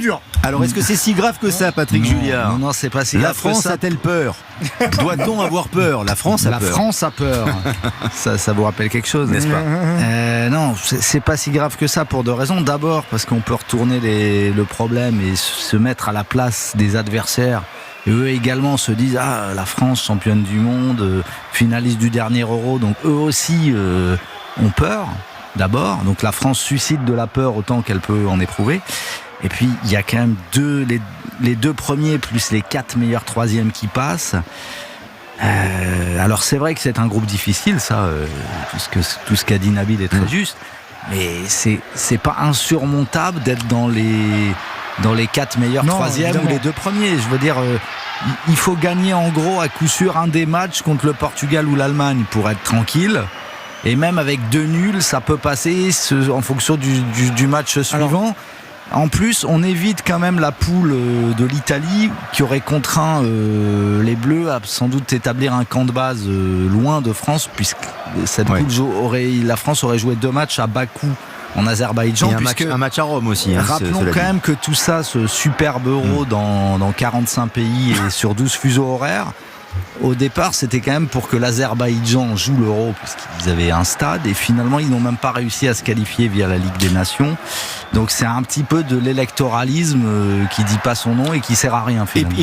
plus dur. Alors, est-ce que c'est si grave que ça, Patrick Julliard? Non, c'est pas si grave. La France a-t-elle peur? Doit-on avoir peur? La France a peur. La France a peur. ça vous rappelle quelque chose, n'est-ce pas? Non, c'est pas si grave que ça pour deux raisons. D'abord, parce qu'on peut retourner le problème et se mettre à la place des adversaires. Et eux également se disent la France championne du monde, finaliste du dernier Euro, donc eux aussi ont peur d'abord. Donc la France suscite de la peur autant qu'elle peut en éprouver. Et puis il y a quand même les deux premiers plus les 4 meilleurs troisièmes qui passent. Alors c'est vrai que c'est un groupe difficile, ça, tout ce qu'a dit Nabil est très juste, mais c'est pas insurmontable d'être dans les 4 meilleurs troisièmes évidemment. ou les 2 premiers. Je veux dire, il faut gagner en gros à coup sûr un des matchs contre le Portugal ou l'Allemagne pour être tranquille. Et même avec 2 nuls, ça peut passer en fonction du match suivant. En plus, on évite quand même la poule de l'Italie qui aurait contraint les Bleus à sans doute établir un camp de base loin de France, puisque cette poule la France aurait joué 2 matchs à Bakou en Azerbaïdjan. Et un match à Rome aussi. Rappelons quand même que tout ça, ce superbe Euro dans 45 pays et sur 12 fuseaux horaires, au départ c'était quand même pour que l'Azerbaïdjan joue l'Euro puisqu'ils avaient un stade, et finalement ils n'ont même pas réussi à se qualifier via la Ligue des Nations. Donc c'est un petit peu de l'électoralisme qui dit pas son nom et qui sert à rien finalement.